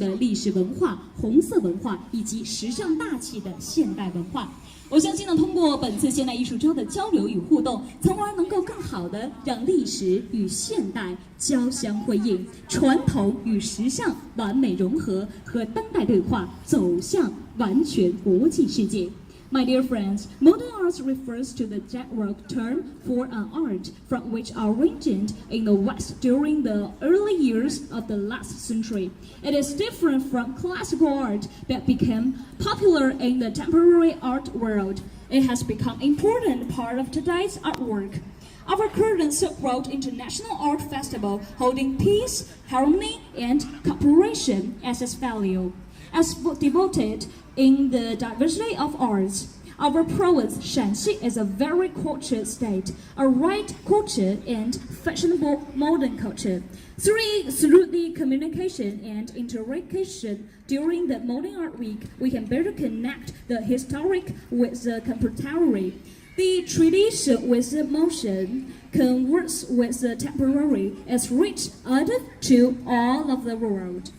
的历史文化、红色文化以及时尚大气的现代文化。我相信呢，通过本次现代艺术周的交流与互动，从而能够更好的让历史与现代交相辉映，传统与时尚完美融合，和当代对话，走向完全国际世界。My dear friends, modern art refers to the generic term for an art from which originated in the West during the early years of the last century. It is different from classical art that became popular in the contemporary art world. It has become an important part of today's artwork. Our current Silk Road International Art Festival holding peace, harmony, and cooperation as its value. As devoted in the diversity of arts, our province Shanxi is a very cultured state, a right culture and fashionable modern culture. Through the communication and interaction during the Modern Art Week, we can better connect the historic with the contemporary, the tradition with the motion, converse with the temporary, as reach out to all of the world.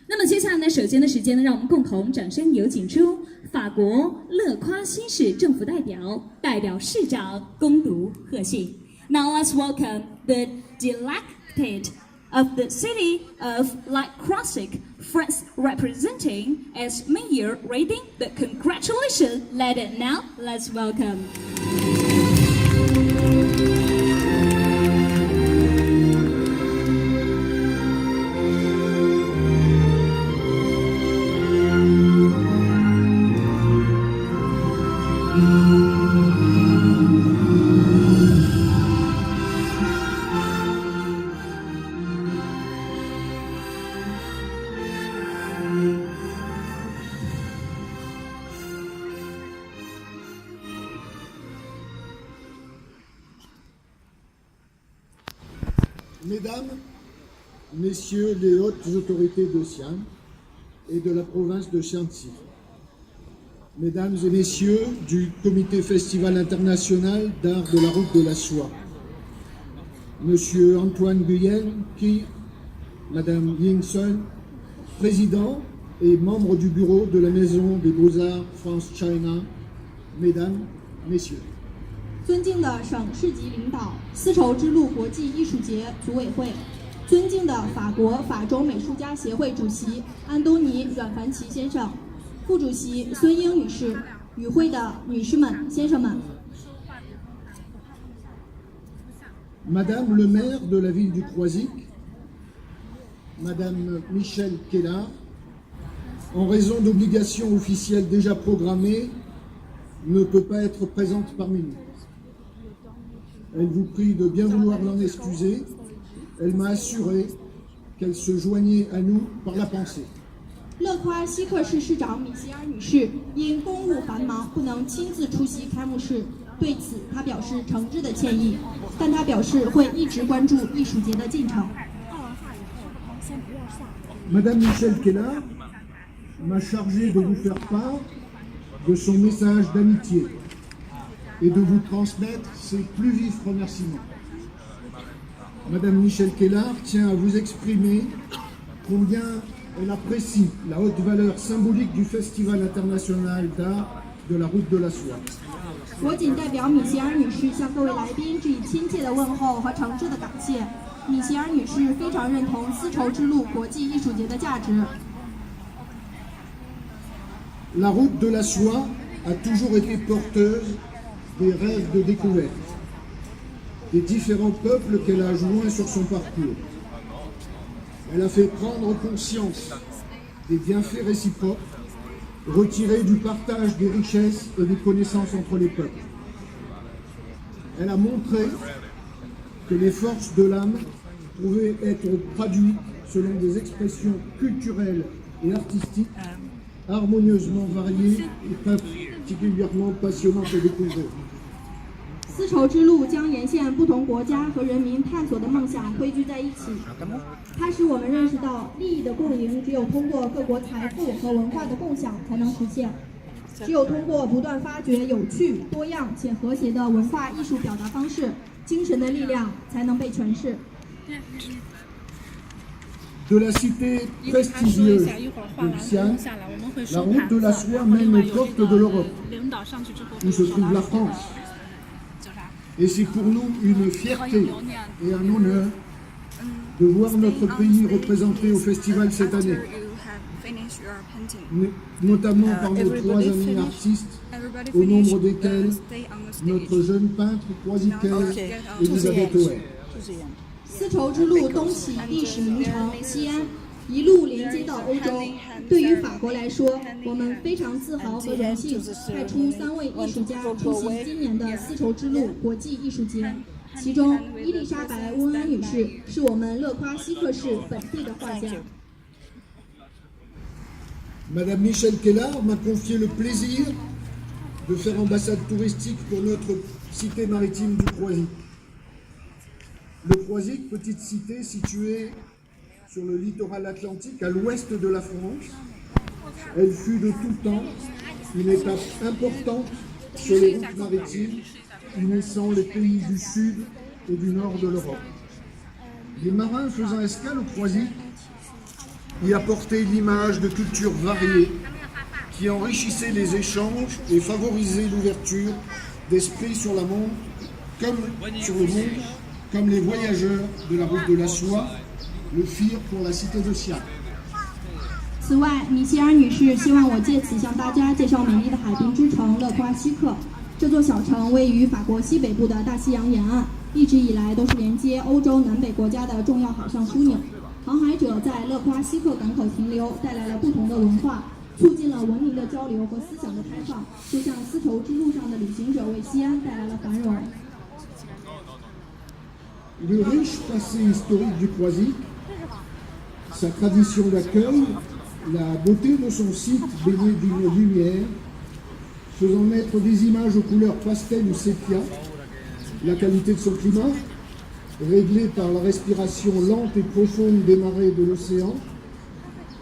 那么接下来呢，首先的时间呢，让我们共同掌声有请出法国勒夸西市政府代表市长攻读贺信。Now let's welcome the elected of the city of La Croix, France, representing as mayor, reading the congratulations letter. Now let's welcome. Mesdames, Messieurs les hautes autorités de Xi'an et de la province de Shanxi, Mesdames et Messieurs du Comité Festival International d'Art de la Route de la Soie, Monsieur Antoine Guyenne, Madame Ying Sun, Président et membre du bureau de la Maison des Beaux-Arts France-China, Mesdames, Messieurs. 尊敬的省市级领导，丝绸之路国际艺术节组委会，尊敬的法国法州美术家协会主席安东尼·阮凡奇先生，副主席孙英女士，与会的女士们、先生们。Madame le maire de la ville du Croisic, Madame Michèle Kellar, en raison d'obligations officielles déjà programmées, ne peut pas être présente parmi nous. Elle vous prie de bien vouloir l'en excuser. Elle m'a assuré qu'elle se joignait à nous par la pensée. 勒夸西克市市长米歇尔女士因公务繁忙不能亲自出席开幕式，对此她表示诚挚的歉意，但她表示会一直关注艺术节的进程。Madame Michèle Kellar m'a chargé de vous faire part de son message d'amitié et de vous transmettre ses plus vifs remerciements. Madame Michèle Kellar tient à vous exprimer combien elle apprécie la haute valeur symbolique du Festival international d'art de la Route de la Soie. 我谨代表米歇尔女士向各位来宾致以亲切的问候和诚挚的感谢。米歇尔女士非常认同丝绸之路国际艺术节的价值。La Route de la Soie a toujours été porteuse des rêves de découverte, des différents peuples qu'elle a joints sur son parcours. Elle a fait prendre conscience des bienfaits réciproques, retirés du partage des richesses et des connaissances entre les peuples. Elle a montré que les forces de l'âme pouvaient être traduites selon des expressions culturelles et artistiques harmonieusement variées et particulièrement passionnantes à découvrir. 丝绸之路将沿线不同国家和人民探索的梦想汇聚在一起，它使我们认识到利益的共赢只有通过各国财富和文化的共享才能实现，只有通过不断发掘有趣、多样且和谐的文化艺术表达方式，精神的力量才能被诠释。de la cité prestigieuse de Xi'an, la route de la soie mène aux portes de l'Europe, où se trouve la France. Et c'est pour nous une fierté et un honneur de voir notre pays représenté au festival cette année, notamment par nos 3 amis artistes, au nombre desquels notre jeune peintre croisicaise Elisabeth Oer. 丝绸之路东起历史名城西安，一路连接到欧洲。对于法国来说，我们非常自豪和荣幸派出3位艺术家出席今年的丝绸之路国际艺术节。其中，伊丽莎白·温安女士是我们勒夸西克市本地的画家。Madame Michèle Kellard m'a confié le plaisir de faire ambassade touristique pour notre cité maritime du Croisic. Le Croisic, petite cité située sur le littoral atlantique à l'ouest de la France, elle fut de tout temps une étape importante sur les routes maritimes unissant les pays du sud et du nord de l'Europe. Les marins faisant escale au Croisic y apportaient l'image de cultures variées qui enrichissaient les échanges et favorisaient l'ouverture d'esprit sur le monde, comme les voyageurs de la route de la soie le firent pour la cité de Xi'an. 此外，米歇尔女士希望我借此向大家介绍美丽的海滨之城勒夸西克。这座小城位于法国西北部的大西洋沿岸，一直以来都是连接欧洲南北国家的重要海上枢纽。航海者在勒夸西克港口停留，带来了不同的文化，促进了文明的交流和思想的开放，就像丝绸之路上的旅行者为西安带来了繁荣。Le riche passé historique du Croisic, sa tradition d'accueil, la beauté de son site baigné d'une lumière, faisant naître des images aux couleurs pastel ou sépia, la qualité de son climat, réglée par la respiration lente et profonde des marées de l'océan,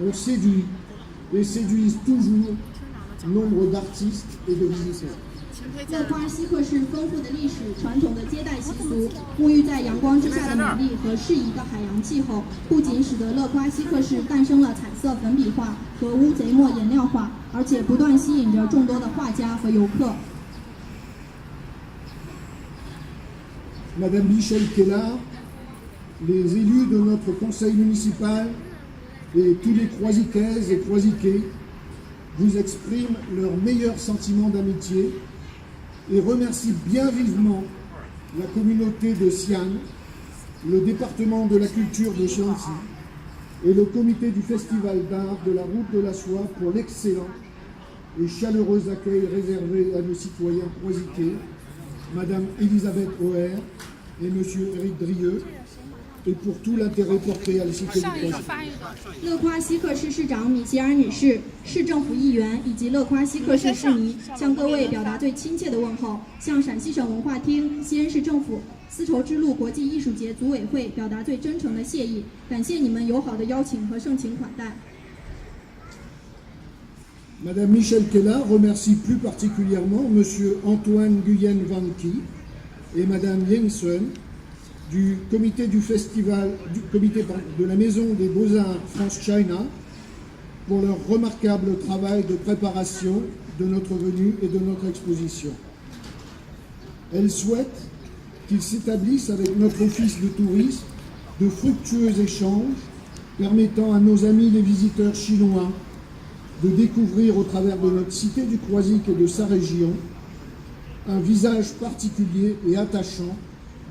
ont séduit et séduisent toujours nombre d'artistes et de visiteurs. 勒夸西克市丰富的历史、传统的接待习俗、沐浴在阳光之下的美丽和适宜的海洋气候，不仅使得勒夸西克市诞生了彩色粉笔画和乌贼墨颜料画，而且不断吸引着众多的画家和游客。Madame Michèle Kellard, les élus de notre conseil municipal et tous les Croisicaises et Croisiquais vous expriment leurs meilleurs sentiments d'amitié et remercient bien vivement la communauté de Xi'an, le département de la culture de Shaanxi et le comité du festival d'art de la route de la soie pour l'excellent et chaleureux accueil réservé à nos citoyens croisiquais, Madame Elisabeth Oer et Monsieur Éric Drieux, et pour tout l'intérêt porté à la cité du Croisic. 勒夸西克市市长米歇尔女士、市政府议员以及勒夸西克市市民向各位表达最亲切的问候，向陕西省文化厅、西安市政府、丝绸之路国际艺术节组委会表达最真诚的谢意，感谢你们友好的邀请和盛情款待。Madame Michèle Kellard remercie plus particulièrement Monsieur Antoine Nguyen Van Ky et Madame Yeng Sun du comité du festival, de la Maison des Beaux-Arts France-China pour leur remarquable travail de préparation de notre venue et de notre exposition. Elle souhaite qu'il s'établisse avec notre office de tourisme de fructueux échanges permettant à nos amis les visiteurs chinois de découvrir au travers de notre cité du Croisic et de sa région un visage particulier et attachant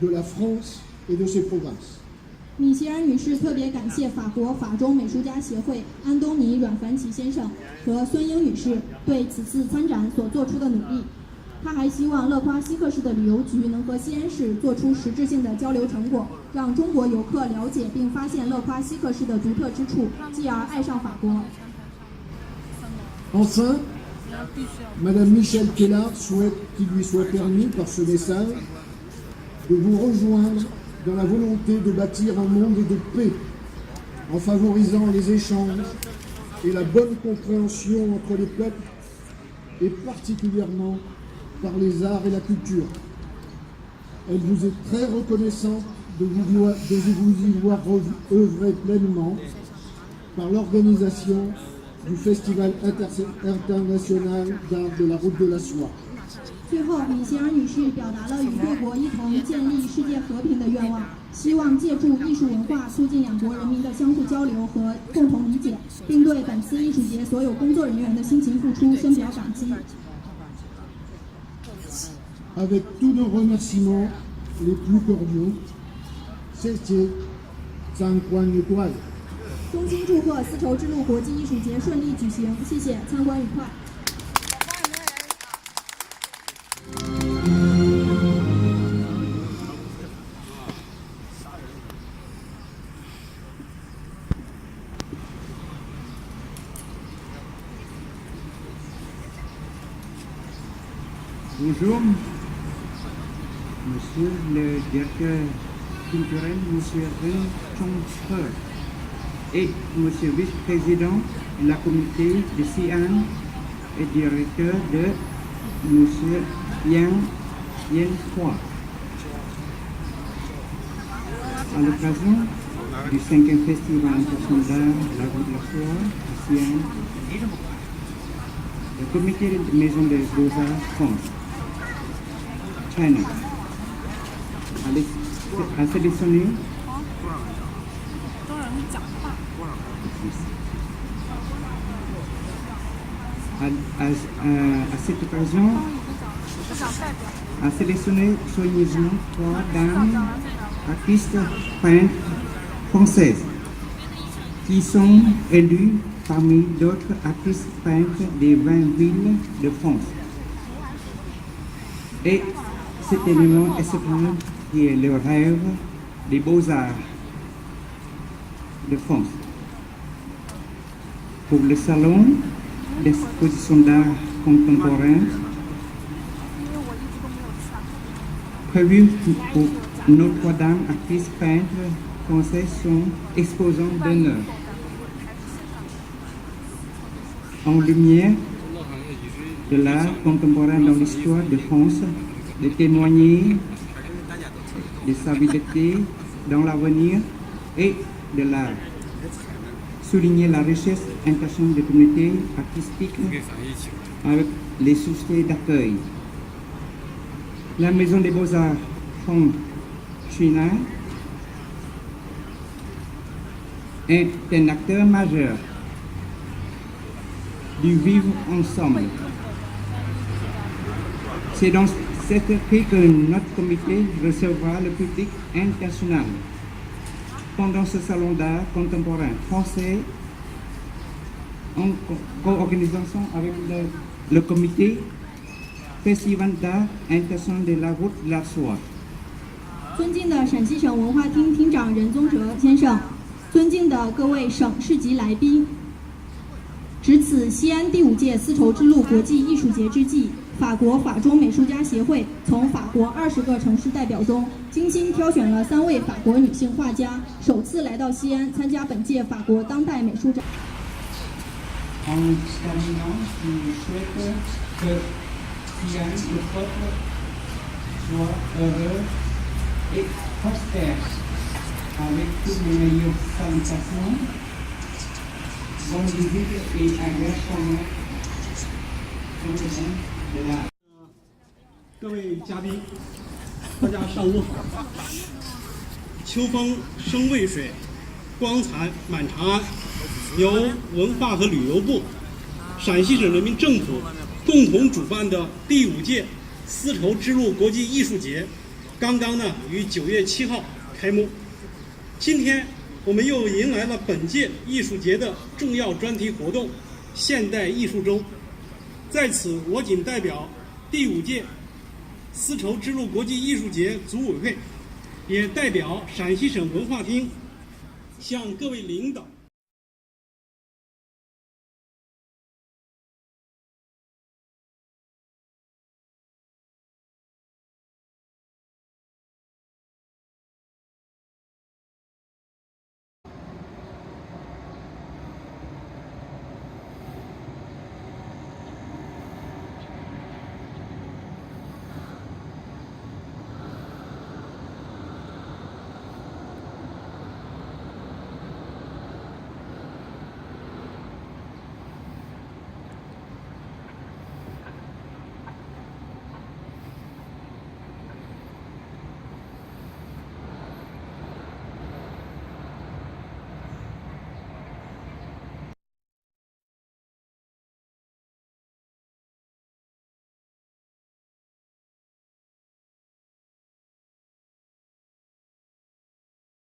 de la France et de ses provinces. 米歇尔女士特别感谢法国法中美术家协会安东尼·阮凡奇先生和孙英女士对此次参展所做出的努力。她还希望勒夸西克市的旅游局能和西安市做出实质性的交流成果，让中国游客了解并发现勒夸西克市的独特之处，继而爱上法国。Enfin, Madame Michèle Kellard souhaite qu'il lui soit permis par ce message de vous rejoindre dans la volonté de bâtir un monde de paix en favorisant les échanges et la bonne compréhension entre les peuples et particulièrement par les arts et la culture. Elle vous est très reconnaissante de vous y voir œuvrer pleinement par l'organisation du Festival international d'art de la route de la soie. 最后，米歇尔女士表达了与各国一同建立世界和平的愿望，希望借助艺术文化促进两国人民的相互交流和共同理解，并对本次艺术节所有工作人员的辛勤付出深表感激。Avec tous nos remerciements les plus cordiaux, 谢谢参观étoile。衷心祝贺丝绸之路国际艺术节顺利举行，谢谢，参观愉快。Bonjour, Monsieur le directeur culturel, Monsieur Ren Chong-He, et Monsieur vice-président de la communauté de Xi'an et directeur de Monsieur Yang Hua. À l'occasion du 5e Festival international de la route de la soie à Xi'an, le comité de Maison des Beaux-Arts France China a sélectionné à cette occasion a sélectionné soigneusement 3 dames artistes peintres françaises qui sont élues parmi d'autres artistes peintres des 20 villes de France. Et cet élément exceptionnel qui est le rêve des beaux-arts de France. Pour le salon d'exposition d'art contemporain, prévu pour nos 3 dames artistes peintres françaises sont exposants d'honneur. En lumière de l'art contemporain dans l'histoire de France, de témoigner de sa habileté dans l'avenir et de l'art. Souligner la richesse internationale des communautés artistiques avec les sociétés d'accueil. La Maison des Beaux-Arts France China est un acteur majeur du vivre ensemble. C'est dans cet esprit que notre comité recevra le public international pendant ce salon d'art contemporain français en co-organisation avec le comité Festival d'art international de la route de la soie. 尊敬的陕西省文化厅厅长任宗哲先生，尊敬的各位省市级来宾，值此西安第5届丝绸之路国际艺术节之际，法国法中美术家协会从法国20个城市代表中精心挑选了3位法国女性画家，首次来到西安参加本届法国当代美术展。En terminant, je souhaite que Xi'an, le peuple, soit heureux et prospère avec toutes les meilleures salutations. Bonne visite et agréable de la 各位嘉宾，大家上午好。秋风生渭水，光彩满长安。由文化和旅游部、陕西省人民政府共同主办的第5届丝绸之路国际艺术节，刚刚于9月7号开幕。今天我们又迎来了本届艺术节的重要专题活动——现代艺术周。在此，我谨代表第5届丝绸之路国际艺术节组委会，也代表陕西省文化厅向各位领导